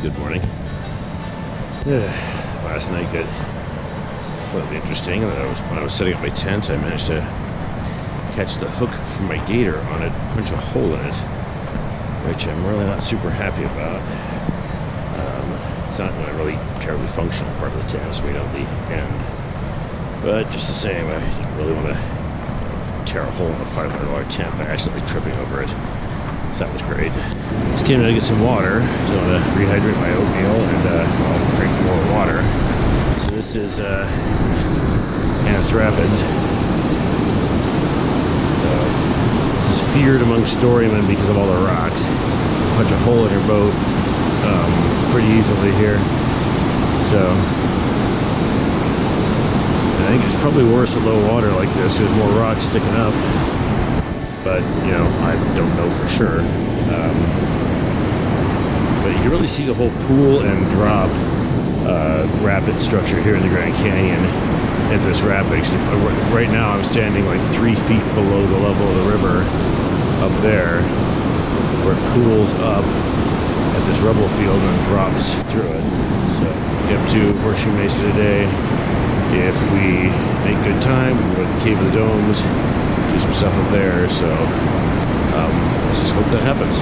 Good morning. Last night got slightly interesting. When I was setting up my tent, I managed to catch the hook from my gator on it, punch a hole in it, which I'm really not super happy about. It's not a really terribly functional part of the tent, it's right on the end. But just the same, I didn't really want to tear a hole in a $500 tent by accidentally tripping over it. So that was great. Just came in to get some water. So I'm going to rehydrate my oatmeal and I'll drink more water. So this is Annis Rapids. So this is feared among storymen because of all the rocks. Punch a hole in your boat pretty easily here. So I think it's probably worse at low water like this. There's more rocks sticking up. But, you know, I don't know for sure. But you can really see the whole pool and drop rapid structure here in the Grand Canyon at this rapid. Right now I'm standing like 3 feet below the level of the river up there, where it pools up at this rubble field and drops through it. So get up to Horseshoe Mesa today. If we make good time, we can go to the Cave of the Domes, do some stuff up there, so let's just hope that happens.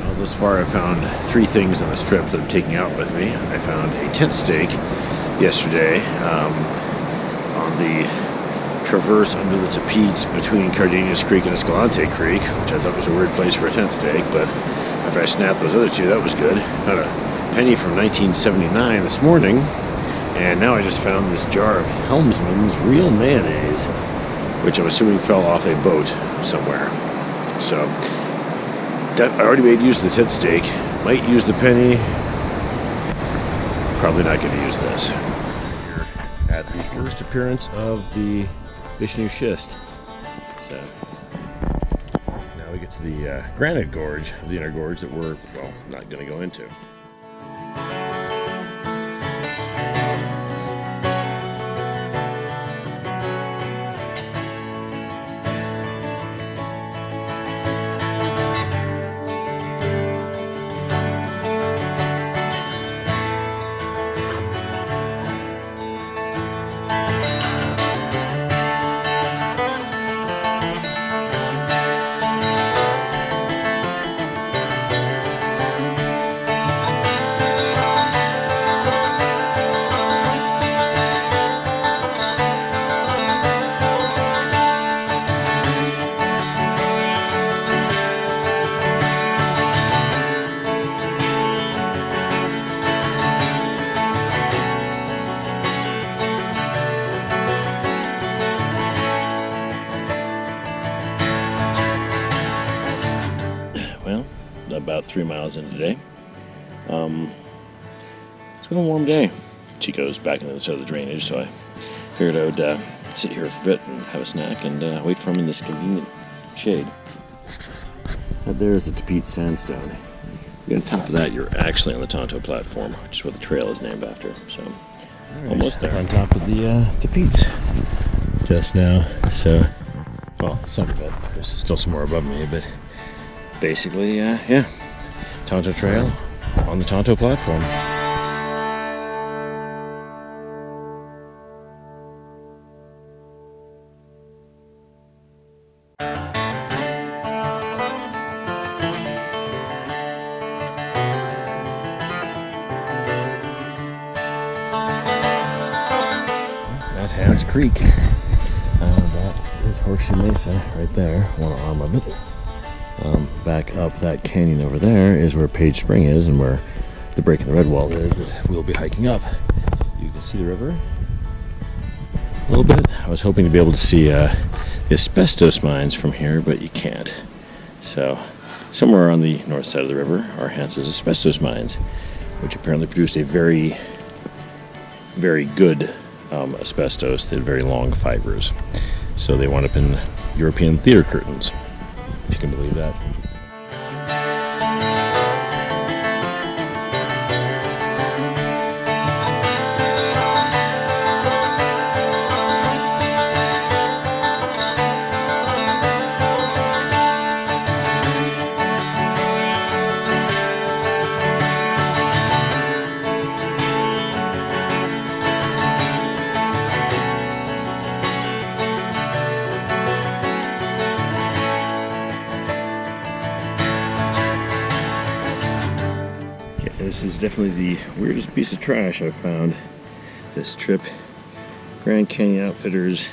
Well, thus far I've found 3 things on this trip that I'm taking out with me. I found a tent stake yesterday on the traverse under the Tapeats between Cardenas Creek and Escalante Creek, which I thought was a weird place for a tent stake, but after I snapped those other 2, that was good. Found a penny from 1979 this morning, and now I just found this jar of Helmsman's real mayonnaise, which I'm assuming fell off a boat somewhere. So that I already made use of the tent stake. Might use the penny. Probably not going to use this. Here at the first appearance of the Vishnu schist. So now we get to the granite gorge of the inner gorge that we're, well, not going to go into. About 3 miles in today. It's been a warm day. Chico's back into the side of the drainage, so I figured I would sit here for a bit and have a snack and wait for him in this convenient shade. Out there is the Tapeats Sandstone. On top of that, you're actually on the Tonto platform, which is what the trail is named after. So almost there. On top of the Tapeats just now. So, well, some of it. There's still some more above me, but basically, yeah, Tonto Trail on the Tonto platform. That's Hans Creek. That is Horseshoe Mesa right there, one arm of it. Back up that canyon over there is where Page Spring is and where the break in the red wall is that we'll be hiking up. You can see the river a little bit. I was hoping to be able to see the asbestos mines from here, but you can't. So somewhere on the north side of the river are Hans's asbestos mines, which apparently produced a very, very good asbestos that had very long fibers. So they wound up in European theater curtains, if you can believe that. This is definitely the weirdest piece of trash I've found this trip. Grand Canyon Outfitters,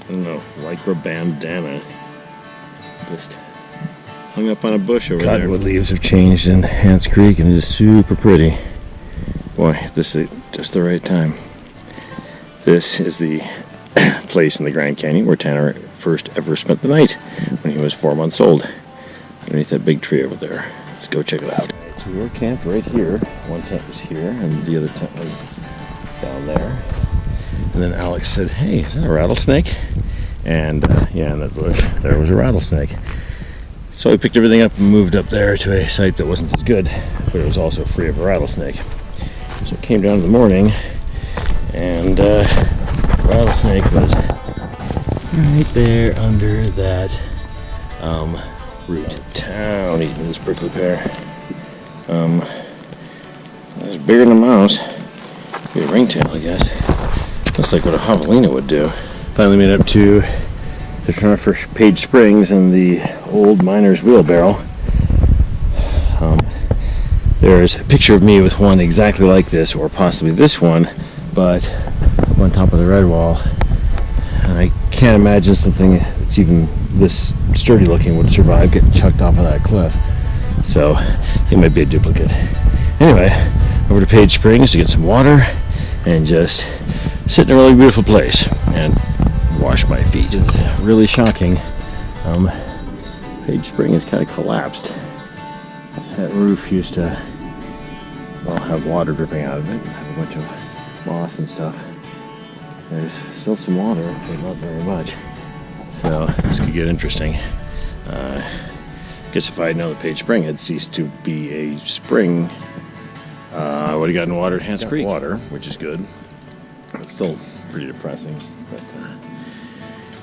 I don't know, lycra bandana. Just hung up on a bush over there. Cottonwood leaves have changed in Hance Creek and it is super pretty. Boy, this is just the right time. This is the place in the Grand Canyon where Tanner first ever spent the night when he was 4 months old. Underneath that big tree over there. Let's go check it out. Right, so we're camped right here. One tent was here and the other tent was down there. And then Alex said, hey, is that a rattlesnake? And yeah, in that bush, there was a rattlesnake. So I picked everything up and moved up there to a site that wasn't as good, but it was also free of a rattlesnake. So it came down in the morning, and rattlesnake was right there under that root. Town eating this prickly pear. It's bigger than a mouse. Be a ringtail, I guess. Looks like what a javelina would do. Finally made up to the turn for Page Springs and the old miner's wheelbarrow. There's a picture of me with one exactly like this, or possibly this one, but on top of the red wall. And I can't imagine something that's even this sturdy looking would survive getting chucked off of that cliff. So it might be a duplicate. Anyway, over to Page Springs to get some water and just sit in a really beautiful place and wash my feet. It's really shocking. Page Spring has kind of collapsed. That roof used to, well, have water dripping out of it, have a bunch of moss and stuff. There's still some water, but not very much. So this could get interesting. Guess if I had known that Page Spring had ceased to be a spring, I would have gotten water at Hance Creek. Water, which is good. It's still pretty depressing. But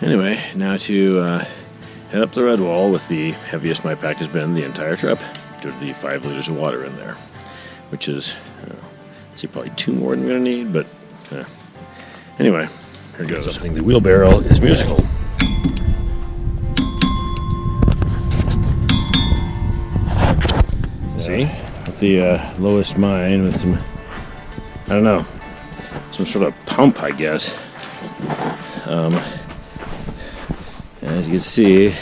anyway, now to head up the red wall with the heaviest my pack has been the entire trip, due to the 5 liters of water in there, which is, see, probably 2 more than I'm going to need, but anyway, here goes. The wheelbarrow is musical. See? At the lowest mine with some, I don't know, some sort of pump, I guess. As you can see,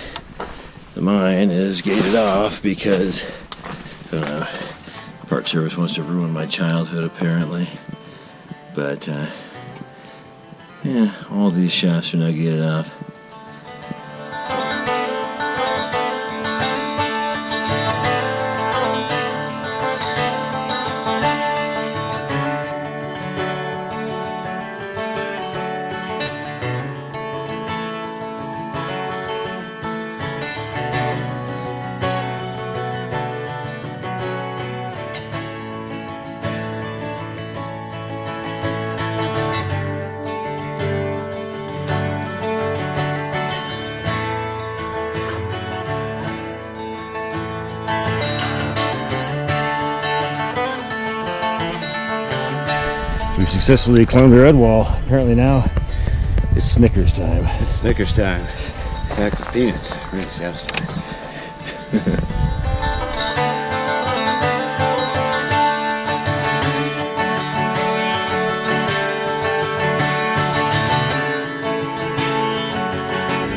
the mine is gated off because, I don't know, Park Service wants to ruin my childhood apparently. But, yeah, all these shafts are now gated off. We've successfully climbed the red wall. Apparently now it's Snickers time. It's Snickers time. Packed with peanuts. Really satisfying.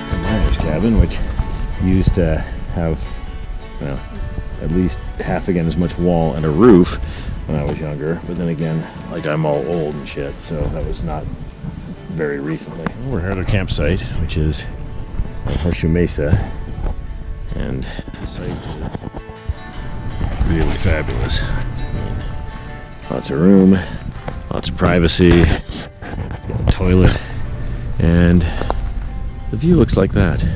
The miner's cabin, which used to have, well, at least half again as much wall and a roof when I was younger, but then again, like, I'm all old and shit, so that was not very recently. We're here at our campsite, which is Horseshoe Mesa, and the site is really fabulous. I mean, lots of room, lots of privacy, it's got a toilet, and the view looks like that.